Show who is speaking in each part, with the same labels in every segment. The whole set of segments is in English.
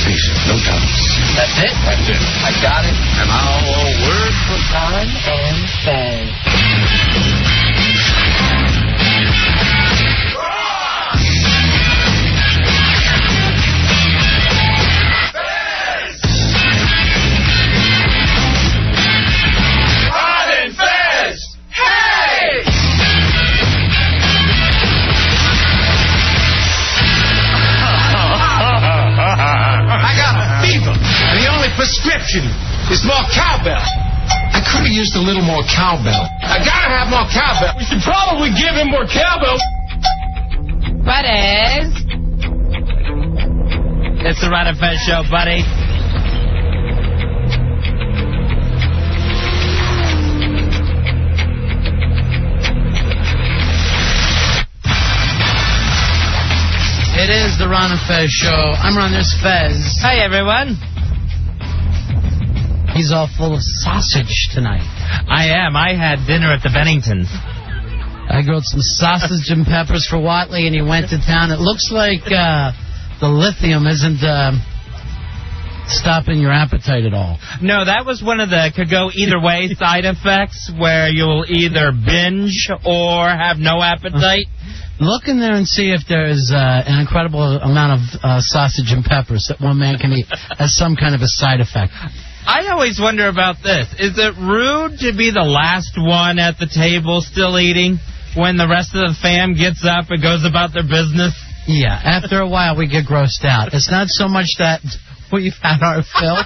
Speaker 1: Easy, no troubles.
Speaker 2: That's it?
Speaker 1: That's it.
Speaker 2: I got it. And now a word from Ron and Fez.
Speaker 3: Ron and Fez! Hey!
Speaker 1: I got a fever, and the only prescription is more cowbell. I could have used a little more cowbell. I gotta have more cowbell.
Speaker 3: We should probably give him more cowbell.
Speaker 4: Buddies. It's the Ron and Fez show, buddy.
Speaker 5: It is the Ron and Fez show. I'm Ron, there's Fez.
Speaker 4: Hi, everyone.
Speaker 5: He's all full of sausage tonight.
Speaker 4: I am. I had dinner at the Benningtons.
Speaker 5: I grilled some sausage and peppers for Watley, and he went to town. It looks like the lithium isn't stopping your appetite at all.
Speaker 4: No, that was one of the could go either way side effects where you'll either binge or have no appetite.
Speaker 5: Look in there and see if there's an incredible amount of sausage and peppers that one man can eat as some kind of a side effect.
Speaker 4: I always wonder about this. Is it rude to be the last one at the table still eating when the rest of the fam gets up and goes about their business?
Speaker 5: Yeah, after a while we get grossed out. It's not so much that we've had our fill,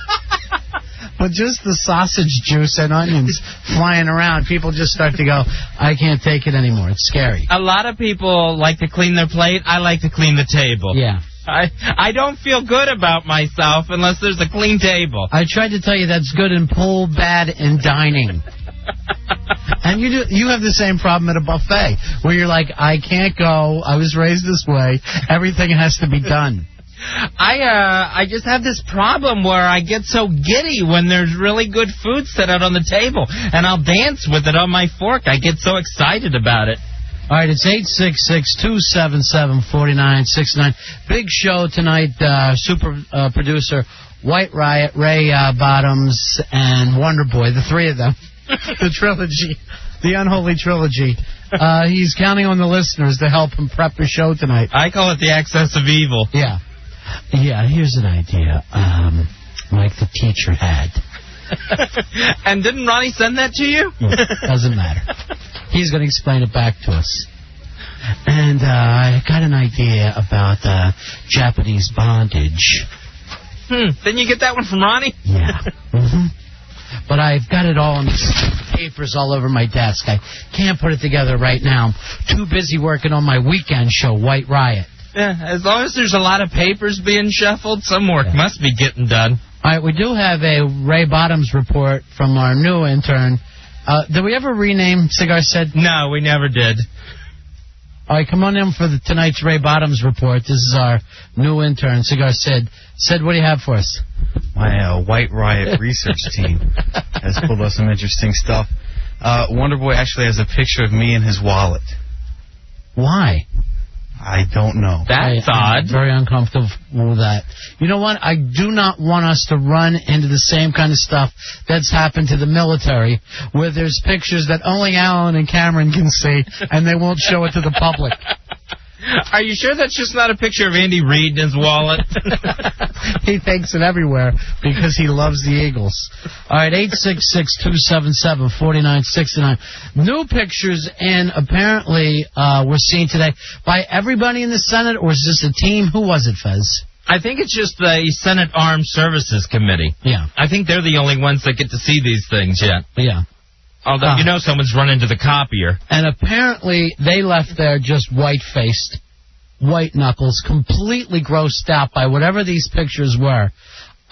Speaker 5: but just the sausage juice and onions flying around. People just start to go, I can't take it anymore. It's scary.
Speaker 4: A lot of people like to clean their plate. I like to clean the table.
Speaker 5: Yeah.
Speaker 4: I don't feel good about myself unless there's a clean table.
Speaker 5: I tried to tell you that's good in pool, bad in dining. And you have the same problem at a buffet where you're like, I can't go. I was raised this way. Everything has to be done.
Speaker 4: I just have this problem where I get so giddy when there's really good food set out on the table, and I'll dance with it on my fork. I get so excited about it.
Speaker 5: All right, it's 866-277-4969. Big show tonight. Super producer White Riot, Ray Bottoms, and Wonder Boy, the three of them. The trilogy, the unholy trilogy. He's counting on the listeners to help him prep the show tonight.
Speaker 4: I call it the excess of evil.
Speaker 5: Yeah. Yeah, here's an idea, like the teacher had.
Speaker 4: And didn't Ronnie send that to you?
Speaker 5: Doesn't matter. He's going to explain it back to us. And I got an idea about Japanese bondage.
Speaker 4: Didn't you get that one from Ronnie?
Speaker 5: Yeah. Mm-hmm. But I've got it all in papers all over my desk. I can't put it together right now. I'm too busy working on my weekend show, White Riot.
Speaker 4: Yeah, as long as there's a lot of papers being shuffled, some work must be getting done.
Speaker 5: All right, we do have a Ray Bottoms report from our new intern. Did we ever rename Cigar Said?
Speaker 4: No, we never did.
Speaker 5: All right, come on in for tonight's Ray Bottoms report. This is our new intern, Cigar Sid. Sid, what do you have for us?
Speaker 6: My White Riot research team has pulled us some interesting stuff. Wonder Boy actually has a picture of me in his wallet.
Speaker 5: Why?
Speaker 6: I don't know.
Speaker 4: That's odd.
Speaker 5: I'm very uncomfortable with that. You know what? I do not want us to run into the same kind of stuff that's happened to the military, where there's pictures that only Alan and Cameron can see, and they won't show it to the public.
Speaker 4: Are you sure that's just not a picture of Andy Reid in his wallet?
Speaker 5: He takes it everywhere because he loves the Eagles. All right, 866-277-4969. New pictures, and apparently were seen today by everybody in the Senate, or is this a team? Who was it, Fez?
Speaker 4: I think it's just the Senate Armed Services Committee.
Speaker 5: Yeah.
Speaker 4: I think they're the only ones that get to see these things yet.
Speaker 5: Yeah.
Speaker 4: Although, you know, someone's run into the copier.
Speaker 5: And apparently they left there just white-faced, white knuckles, completely grossed out by whatever these pictures were.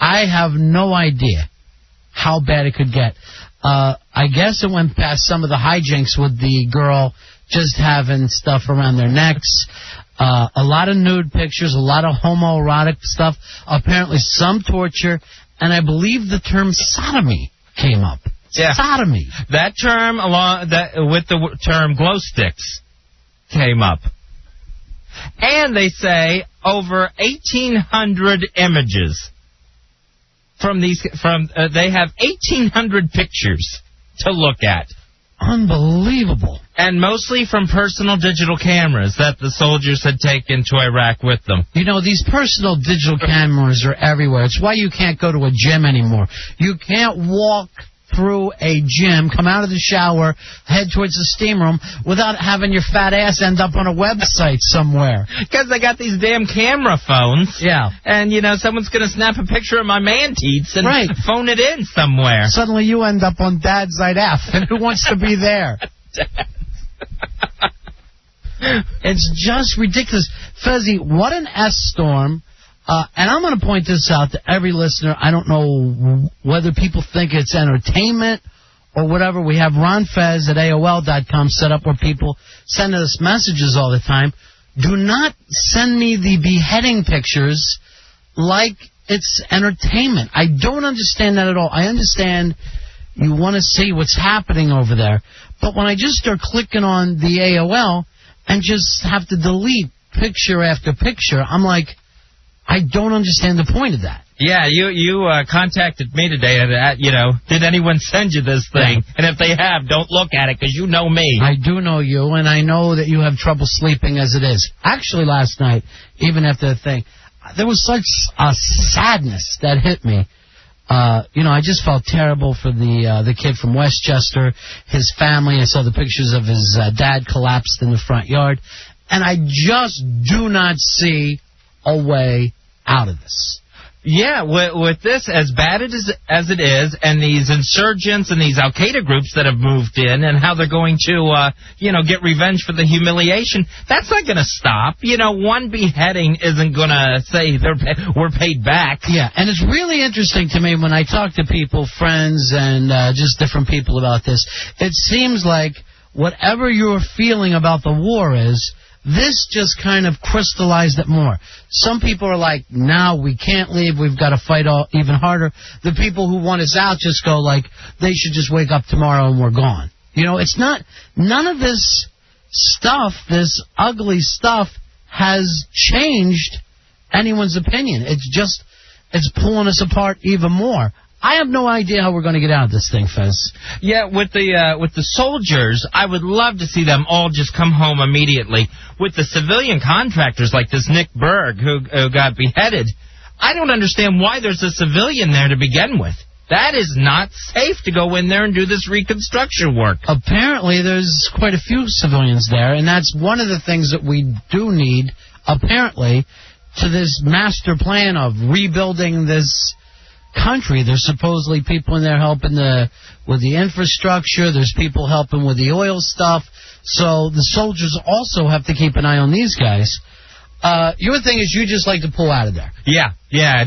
Speaker 5: I have no idea how bad it could get. I guess it went past some of the hijinks with the girl just having stuff around their necks. A lot of nude pictures, a lot of homoerotic stuff, apparently some torture, and I believe the term sodomy came up.
Speaker 4: Yeah.
Speaker 5: Sodomy.
Speaker 4: That term, with the term glow sticks, came up. And they say over 1,800 images they have 1,800 pictures to look at.
Speaker 5: Unbelievable.
Speaker 4: And mostly from personal digital cameras that the soldiers had taken to Iraq with them.
Speaker 5: You know, these personal digital cameras are everywhere. It's why you can't go to a gym anymore. You can't walk through a gym, come out of the shower, head towards the steam room without having your fat ass end up on a website somewhere.
Speaker 4: Because they got these damn camera phones.
Speaker 5: Yeah.
Speaker 4: And, someone's going to snap a picture of my man-teats and phone it in somewhere.
Speaker 5: Suddenly you end up on Dad's Side F, and who wants to be there? It's just ridiculous. Fezzy, what an S-storm. And I'm going to point this out to every listener. I don't know whether people think it's entertainment or whatever. We have Ron Fez at AOL.com set up where people send us messages all the time. Do not send me the beheading pictures like it's entertainment. I don't understand that at all. I understand you want to see what's happening over there. But when I just start clicking on the AOL and just have to delete picture after picture, I'm like, I don't understand the point of that.
Speaker 4: Yeah, you contacted me today that, did anyone send you this thing? And if they have, don't look at it because you know me.
Speaker 5: I do know you, and I know that you have trouble sleeping as it is. Actually, last night, even after the thing, there was such a sadness that hit me. I just felt terrible for the kid from Westchester, his family. I saw the pictures of his dad collapsed in the front yard. And I just do not see a way out of this.
Speaker 4: Yeah, with this, as bad as it is, and these insurgents and these Al-Qaeda groups that have moved in and how they're going to, get revenge for the humiliation, that's not going to stop. One beheading isn't going to say we're paid back.
Speaker 5: Yeah, and it's really interesting to me when I talk to people, friends, and just different people about this. It seems like whatever you're feeling about the war is, this just kind of crystallized it more. Some people are like, no, we can't leave. We've got to fight even harder. The people who want us out just go like, they should just wake up tomorrow and we're gone. It's not, none of this stuff, this ugly stuff, has changed anyone's opinion. It's pulling us apart even more. I have no idea how we're going to get out of this thing, Fez.
Speaker 4: Yeah, with the soldiers, I would love to see them all just come home immediately. With the civilian contractors like this Nick Berg who got beheaded, I don't understand why there's a civilian there to begin with. That is not safe to go in there and do this reconstruction work.
Speaker 5: Apparently, there's quite a few civilians there, and that's one of the things that we do need, apparently, to this master plan of rebuilding this country. There's supposedly people in there helping with the infrastructure. There's people helping with the oil stuff. So the soldiers also have to keep an eye on these guys. Your thing is you just like to pull out of there.
Speaker 4: Yeah,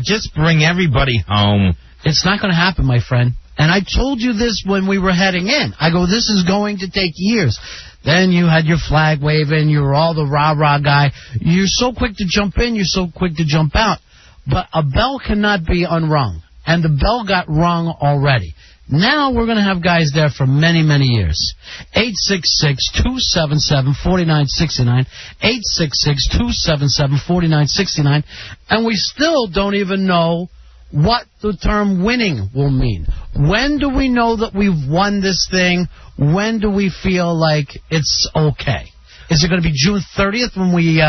Speaker 4: just bring everybody home.
Speaker 5: It's not going to happen, my friend. And I told you this when we were heading in. I go, this is going to take years. Then you had your flag waving. You were all the rah-rah guy. You're so quick to jump in. You're so quick to jump out. But a bell cannot be unrung. And the bell got rung already. Now we're going to have guys there for many, many years. 866-277-4969. 866-277-4969. And we still don't even know what the term winning will mean. When do we know that we've won this thing? When do we feel like it's okay? Is it going to be June 30th when we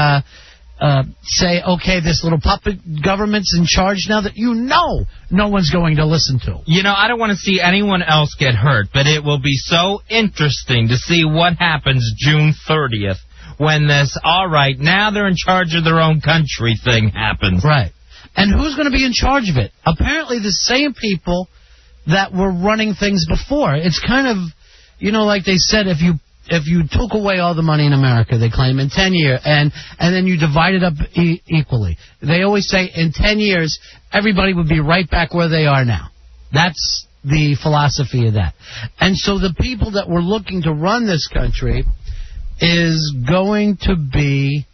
Speaker 5: say, okay, this little puppet government's in charge now that no one's going to listen to?
Speaker 4: I don't want to see anyone else get hurt, but it will be so interesting to see what happens June 30th when this, all right, now they're in charge of their own country thing happens.
Speaker 5: Right. And who's going to be in charge of it? Apparently the same people that were running things before. It's kind of, like they said, if you took away all the money in America, they claim, in 10 years, and then you divide it up equally, they always say in 10 years, everybody would be right back where they are now. That's the philosophy of that. And so the people that were looking to run this country is going to be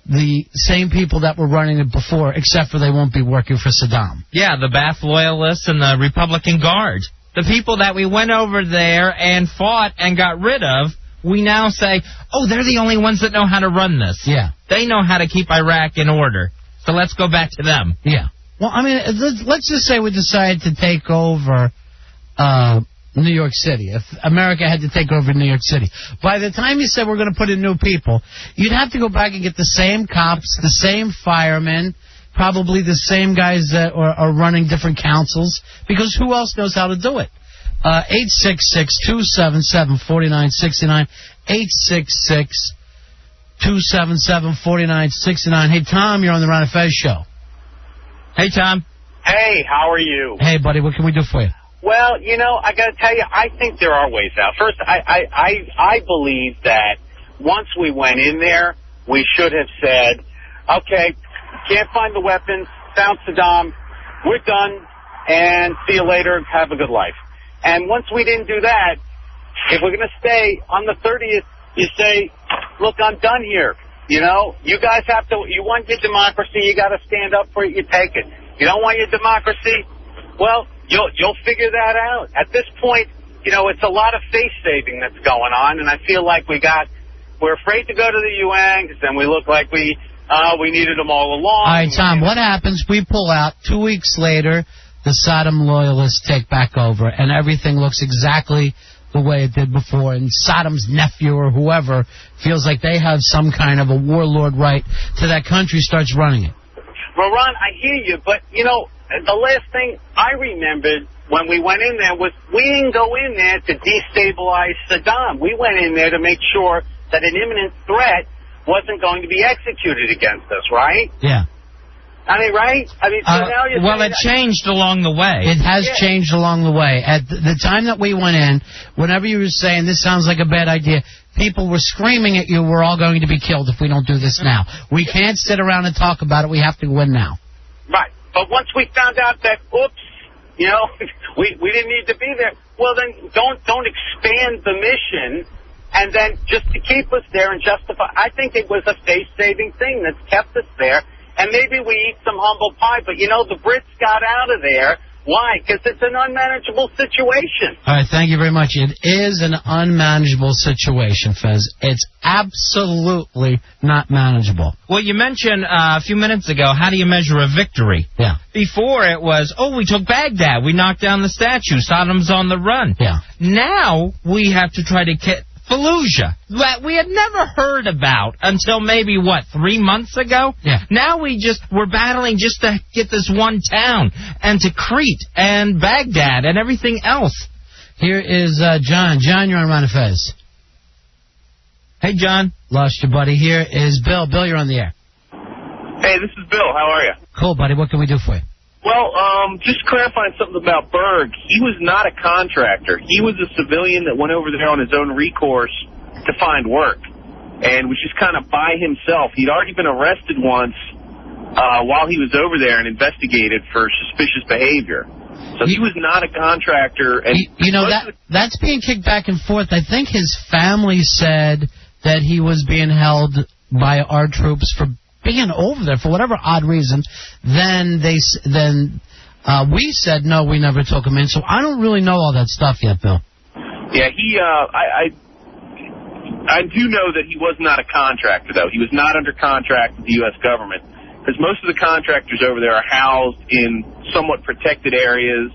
Speaker 5: the same people that were running it before, except for they won't be working for Saddam.
Speaker 4: Yeah, the Ba'ath Loyalists and the Republican Guard. The people that we went over there and fought and got rid of, we now say, oh, they're the only ones that know how to run this.
Speaker 5: Yeah.
Speaker 4: They know how to keep Iraq in order. So let's go back to them.
Speaker 5: Yeah. Well, I mean, let's just say we decided to take over New York City. If America had to take over New York City, by the time you said we're going to put in new people, you'd have to go back and get the same cops, the same firemen, probably the same guys that are running different councils, because who else knows how to do it? 866-277-4969, 866-277-4969. Hey, Tom, you're on the Ron and Fez show. Hey, Tom.
Speaker 7: Hey, how are you?
Speaker 5: Hey, buddy, what can we do for you?
Speaker 7: Well, you know, I got to tell you, I think there are ways out. First, I believe that once we went in there, we should have said, okay, can't find the weapons, found Saddam, we're done, and see you later, have a good life. And once we didn't do that, if we're going to stay on the 30th, you say, look, I'm done here. You know, you guys have to, you want your democracy, you got to stand up for it, you take it. You don't want your democracy, well, you'll figure that out. At this point, you know, it's a lot of face saving that's going on, and I feel like we're afraid to go to the UN because then we look like we needed them all along.
Speaker 5: All right, Tom, what happens? We pull out 2 weeks later, the Saddam loyalists take back over, and everything looks exactly the way it did before, and Saddam's nephew or whoever feels like they have some kind of a warlord right to that country, starts running it.
Speaker 7: Well, Ron, I hear you, but, you know, the last thing I remembered when we went in there was we didn't go in there to destabilize Saddam. We went in there to make sure that an imminent threat wasn't going to be executed against us, right?
Speaker 5: Yeah.
Speaker 7: I mean, right? I mean, so now you're
Speaker 4: well, it changed along the way.
Speaker 5: It has changed along the way. At the time that we went in, whenever you were saying this sounds like a bad idea, people were screaming at you, we're all going to be killed if we don't do this now. We can't sit around and talk about it. We have to win now.
Speaker 7: Right. But once we found out that, oops, you know, we didn't need to be there, well, then don't expand the mission and then just to keep us there and justify. I think it was a face-saving thing that's kept us there. And maybe we eat some humble pie, but, you know, the Brits got out of there. Why? Because it's an unmanageable situation.
Speaker 5: All right, thank you very much. It is an unmanageable situation, Fez. It's absolutely not manageable.
Speaker 4: Well, you mentioned a few minutes ago, how do you measure a victory?
Speaker 5: Yeah.
Speaker 4: Before it was, we took Baghdad. We knocked down the statue. Saddam's on the run.
Speaker 5: Yeah.
Speaker 4: Now we have to try to get Fallujah, that we had never heard about until maybe, 3 months ago?
Speaker 5: Yeah.
Speaker 4: Now we're battling just to get this one town, and to Crete and Baghdad and everything else.
Speaker 5: Here is John. John, you're on Ron and Fez.
Speaker 4: Hey, John.
Speaker 5: Lost your buddy. Here is Bill. Bill, you're on the air.
Speaker 8: Hey, this is Bill. How are you?
Speaker 5: Cool, buddy. What can we do for you?
Speaker 8: Well, just clarifying something about Berg. He was not a contractor. He was a civilian that went over there on his own recourse to find work and was just kind of by himself. He'd already been arrested once while he was over there and investigated for suspicious behavior. So he was not a contractor. And
Speaker 5: you know, that's being kicked back and forth. I think his family said that he was being held by our troops for being over there for whatever odd reason. Then we said no, we never took him in. So I don't really know all that stuff yet, Bill.
Speaker 8: Yeah, I do know that he was not a contractor, though. He was not under contract with the U.S. government, because most of the contractors over there are housed in somewhat protected areas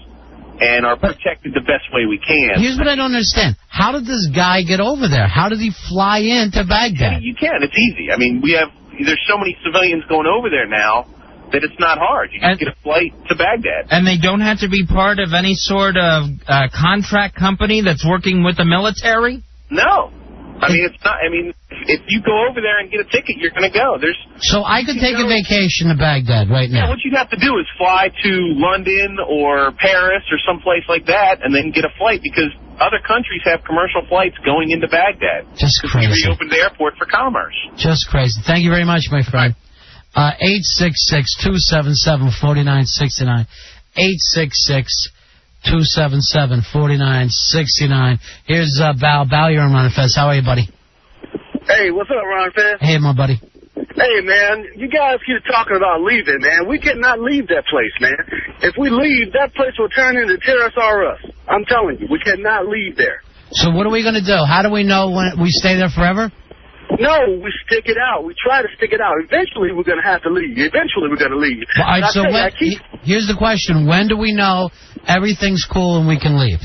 Speaker 8: and are protected the best way we can.
Speaker 5: Here's what I don't understand. How did this guy get over there? How did he fly into Baghdad?
Speaker 8: You can. It's easy. I mean, there's so many civilians going over there now that it's not hard. You just get a flight to Baghdad.
Speaker 4: And they don't have to be part of any sort of contract company that's working with the military?
Speaker 8: No. I mean, it's not. I mean, if you go over there and get a ticket, you're going to go.
Speaker 5: So I could take a vacation to Baghdad right now.
Speaker 8: Yeah, what you'd have to do is fly to London or Paris or someplace like that and then get a flight, because other countries have commercial flights going into Baghdad.
Speaker 5: Just crazy.
Speaker 8: We reopened the airport for commerce.
Speaker 5: Just crazy. Thank you very much, my friend. 866-277-4969. 866-277-4969. Here's Val. Val, you're on Ron and Fez. How are you, buddy?
Speaker 9: Hey, what's up, Ron and Fez?
Speaker 5: Hey, my buddy.
Speaker 9: Hey, man, you guys keep talking about leaving, man. We cannot leave that place, man. If we leave, that place will turn into Terrace R Us. I'm telling you, we cannot leave there.
Speaker 5: So what are we going to do? How do we know when we stay there forever?
Speaker 9: No, we stick it out. We try to stick it out. Eventually, we're going to have to leave.
Speaker 5: All right, so here's the question. When do we know everything's cool and we can leave?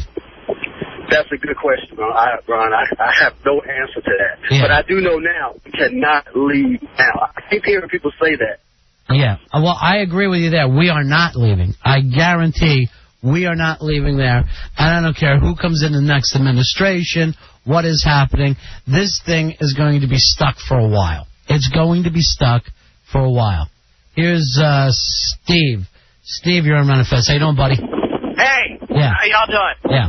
Speaker 9: That's a good question, Ron. I have no answer to that.
Speaker 5: Yeah.
Speaker 9: But I do know now we cannot leave now. I keep hearing people say that.
Speaker 5: Yeah. Well, I agree with you there. We are not leaving. I guarantee we are not leaving there. And I don't care who comes in the next administration, what is happening. This thing is going to be stuck for a while. It's going to be stuck for a while. Here's Steve. Steve, you're on Ron and Fez. How you doing, buddy?
Speaker 10: Hey.
Speaker 5: Yeah.
Speaker 10: How y'all doing?
Speaker 5: Yeah.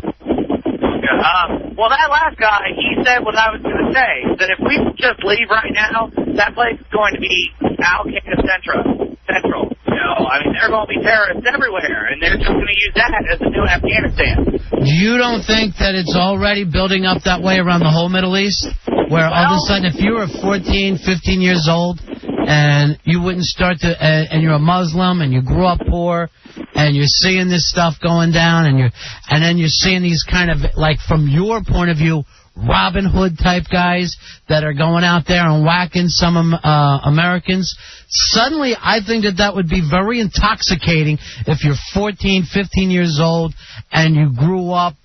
Speaker 10: Well, that last guy, he said what I was going to say, that if we just leave right now, that place is going to be Al-Qaeda Central. You know, I mean, there are going to be terrorists everywhere, and they're just going to use that as a new Afghanistan.
Speaker 5: You don't think that it's already building up that way around the whole Middle East? Where all of a sudden, if you were 14, 15 years old, and you wouldn't start to, and you're a Muslim, and you grew up poor, and you're seeing this stuff going down, and then you're seeing these kind of, like, from your point of view, Robin Hood type guys that are going out there and whacking some Americans. Suddenly, I think that would be very intoxicating if you're 14, 15 years old and you grew up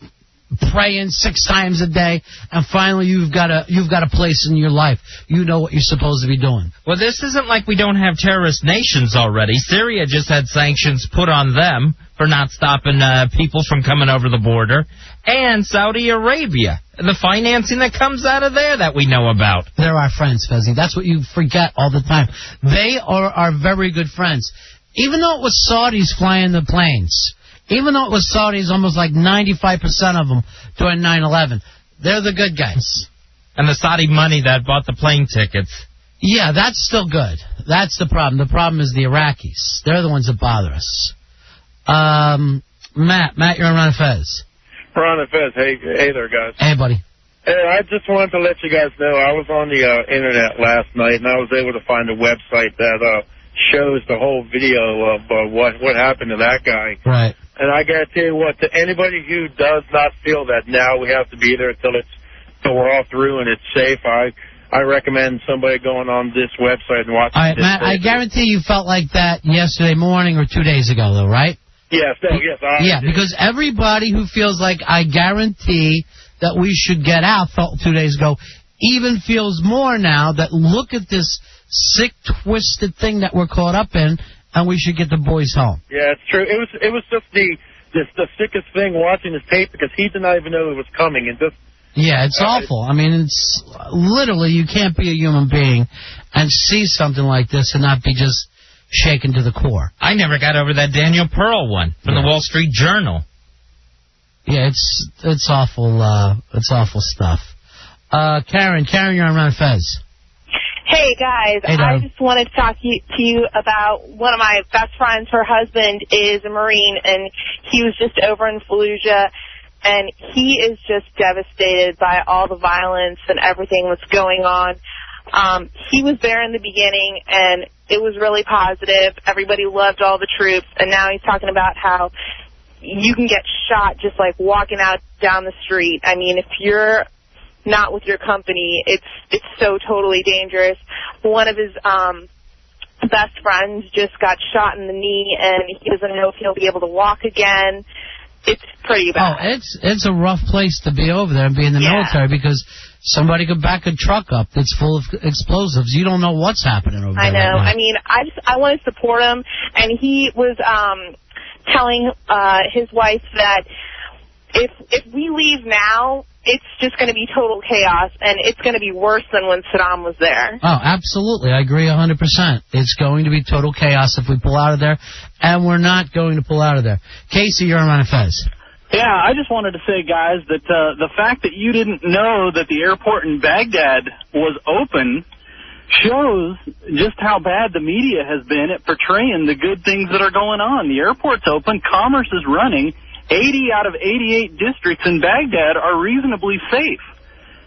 Speaker 5: praying 6 times a day, and finally you've got a place in your life. You know what you're supposed to be doing.
Speaker 4: Well, this isn't like we don't have terrorist nations already. Syria just had sanctions put on them for not stopping people from coming over the border, and Saudi Arabia, the financing that comes out of there that we know about.
Speaker 5: They're our friends, Fezzi. That's what you forget all the time. They are our very good friends. Even though it was Saudis flying the planes, even though it was Saudis, almost like 95% of them during 9/11, they're the good guys.
Speaker 4: And the Saudi money that bought the plane tickets.
Speaker 5: Yeah, that's still good. That's the problem. The problem is the Iraqis. They're the ones that bother us. Matt, you're on Ron and Fez.
Speaker 11: Ron and Fez, hey there, guys.
Speaker 5: Hey, buddy.
Speaker 11: Hey, I just wanted to let you guys know, I was on the internet last night, and I was able to find a website that shows the whole video of what happened to that guy.
Speaker 5: Right.
Speaker 11: And I got to tell you what, to anybody who does not feel that now we have to be there till we're all through and it's safe, I recommend somebody going on this website and watching.
Speaker 5: All right, Matt, I guarantee you felt like that yesterday morning or 2 days ago, though, right?
Speaker 11: Yes,
Speaker 5: yeah, because everybody who feels like I guarantee that we should get out felt 2 days ago even feels more now that look at this sick, twisted thing that we're caught up in, and we should get the boys home.
Speaker 11: Yeah, it's true. It was just the sickest thing watching this tape because he did not even know it was coming. And just
Speaker 5: yeah, it's awful. I mean, it's literally you can't be a human being and see something like this and not be just shaken to the core.
Speaker 4: I never got over that Daniel Pearl one from the Wall Street Journal.
Speaker 5: Yeah, it's awful. It's awful stuff. Karen, you're on Ron and Fez.
Speaker 12: Hey, guys.
Speaker 5: Hey,
Speaker 12: I just wanted to talk to you about one of my best friends. Her husband is a Marine, and he was just over in Fallujah, and he is just devastated by all the violence and everything that's going on. He was there in the beginning, and it was really positive. Everybody loved all the troops, and now he's talking about how you can get shot just like walking out down the street. I mean, if you're not with your company, it's so totally dangerous. One of his best friends just got shot in the knee, and he doesn't know if he'll be able to walk again. It's pretty bad.
Speaker 5: Oh, it's a rough place to be over there and be in the military because somebody could back a truck up that's full of explosives. You don't know what's happening over there.
Speaker 12: I know.
Speaker 5: Right now.
Speaker 12: I mean, I want to support him, and he was telling his wife that if we leave now, it's just going to be total chaos, and it's going to be worse than when Saddam was there.
Speaker 5: Oh, absolutely. I agree 100%. It's going to be total chaos if we pull out of there, and we're not going to pull out of there. Casey, you're on Ron and Fez.
Speaker 13: Yeah, I just wanted to say, guys, that the fact that you didn't know that the airport in Baghdad was open shows just how bad the media has been at portraying the good things that are going on. The airport's open, commerce is running. 80 out of 88 districts in Baghdad are reasonably safe.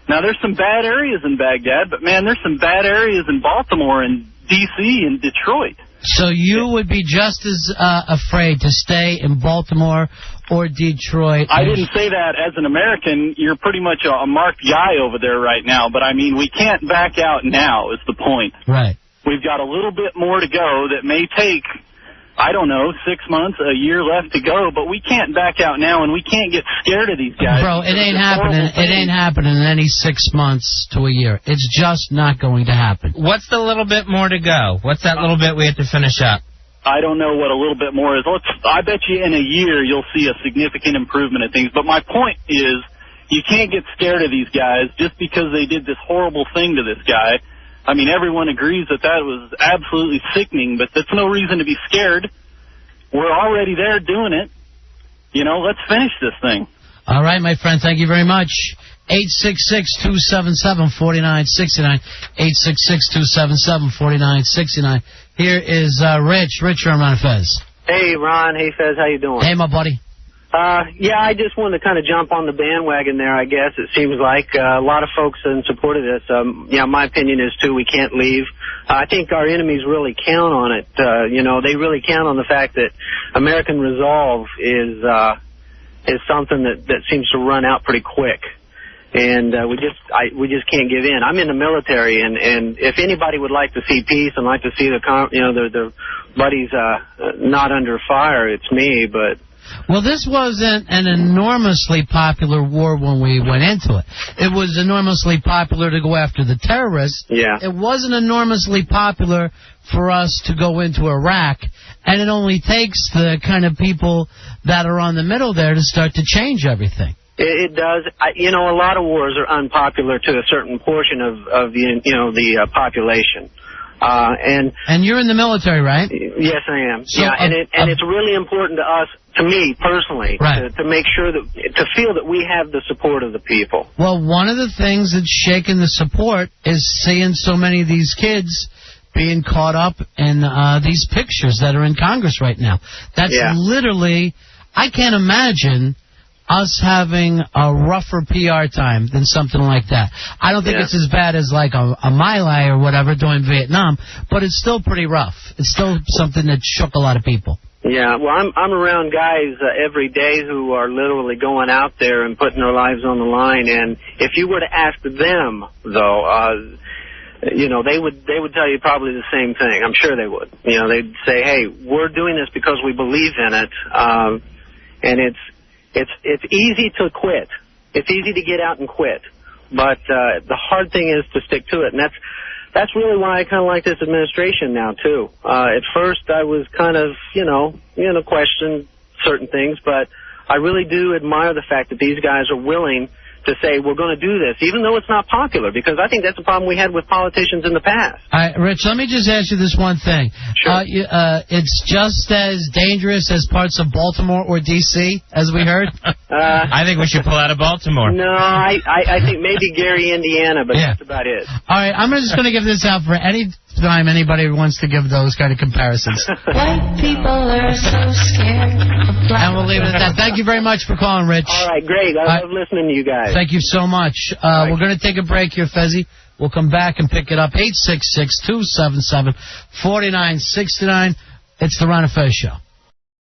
Speaker 13: Now, there's some bad areas in Baghdad, but, man, there's some bad areas in Baltimore and D.C. and Detroit.
Speaker 5: So you would be just as afraid to stay in Baltimore or Detroit?
Speaker 13: I didn't say that. As an American, you're pretty much a marked guy over there right now. But, I mean, we can't back out now is the point.
Speaker 5: Right.
Speaker 13: We've got a little bit more to go that may take, I don't know, 6 months, a year left to go. But we can't back out now, and we can't get scared of these guys.
Speaker 5: Bro, it ain't happening. It ain't happening in any 6 months to a year. It's just not going to happen.
Speaker 4: What's the little bit more to go? What's that little bit we have to finish up?
Speaker 13: I don't know what a little bit more is. I bet you in a year you'll see a significant improvement in things. But my point is, you can't get scared of these guys just because they did this horrible thing to this guy. I mean, everyone agrees that was absolutely sickening, but that's no reason to be scared. We're already there doing it. You know, let's finish this thing.
Speaker 5: All right, my friend, thank you very much. 866-277-4969. 866-277-4969. Here is Rich. Rich, you're on Ron and Fez.
Speaker 14: Hey, Ron. Hey, Fez. How you doing?
Speaker 5: Hey, my buddy.
Speaker 14: Yeah, I just wanted to kind of jump on the bandwagon there, I guess. It seems like a lot of folks in support of this. Yeah, my opinion is, too, we can't leave. I think our enemies really count on it. You know, they really count on the fact that American resolve is something that seems to run out pretty quick. And we just can't give in. I'm in the military, and if anybody would like to see peace and like to see their buddies not under fire, it's me. But
Speaker 5: well, this wasn't an enormously popular war when we went into it. It was enormously popular to go after the terrorists.
Speaker 14: Yeah.
Speaker 5: It wasn't enormously popular for us to go into Iraq, and it only takes the kind of people that are on the middle there to start to change everything.
Speaker 14: It does. You know, a lot of wars are unpopular to a certain portion of the population.
Speaker 5: And you're in the military, right?
Speaker 14: Yes, I am.
Speaker 5: So,
Speaker 14: yeah, and it's really important to us, to me personally,
Speaker 5: right,
Speaker 14: to make sure to feel that we have the support of the people.
Speaker 5: Well, one of the things that's shaking the support is seeing so many of these kids being caught up in these pictures that are in Congress right now. That's literally, I can't imagine us having a rougher PR time than something like that. I don't think it's as bad as like a My Lai or whatever during Vietnam, but it's still pretty rough. It's still something that shook a lot of people.
Speaker 14: Yeah, well, I'm around guys every day who are literally going out there and putting their lives on the line. And if you were to ask them, though, you know, they would tell you probably the same thing. I'm sure they would. You know, they'd say, "Hey, we're doing this because we believe in it," and it's easy to quit. It's easy to get out and quit, but the hard thing is to stick to it, and that's really why I kind of like this administration now too. At first, I was kind of question certain things, but I really do admire the fact that these guys are willing to say we're going to do this, even though it's not popular, because I think that's a problem we had with politicians in the past.
Speaker 5: All right, Rich, let me just ask you this one thing.
Speaker 14: Sure.
Speaker 5: It's just as dangerous as parts of Baltimore or D.C., as we heard?
Speaker 4: I think we should pull out of Baltimore.
Speaker 14: No, I think maybe Gary, Indiana, but that's about it.
Speaker 5: All right, I'm just going to give this out for any time anybody wants to give those kind of comparisons.
Speaker 15: White people are so scared of black.
Speaker 5: And we'll leave it at that. Thank you very much for calling, Rich.
Speaker 14: All right, great. I love listening to you guys.
Speaker 5: Thank you so much. We're going to take a break here, Fezzi. We'll come back and pick it up. 866-277-4969. It's the Ron and Fez Show.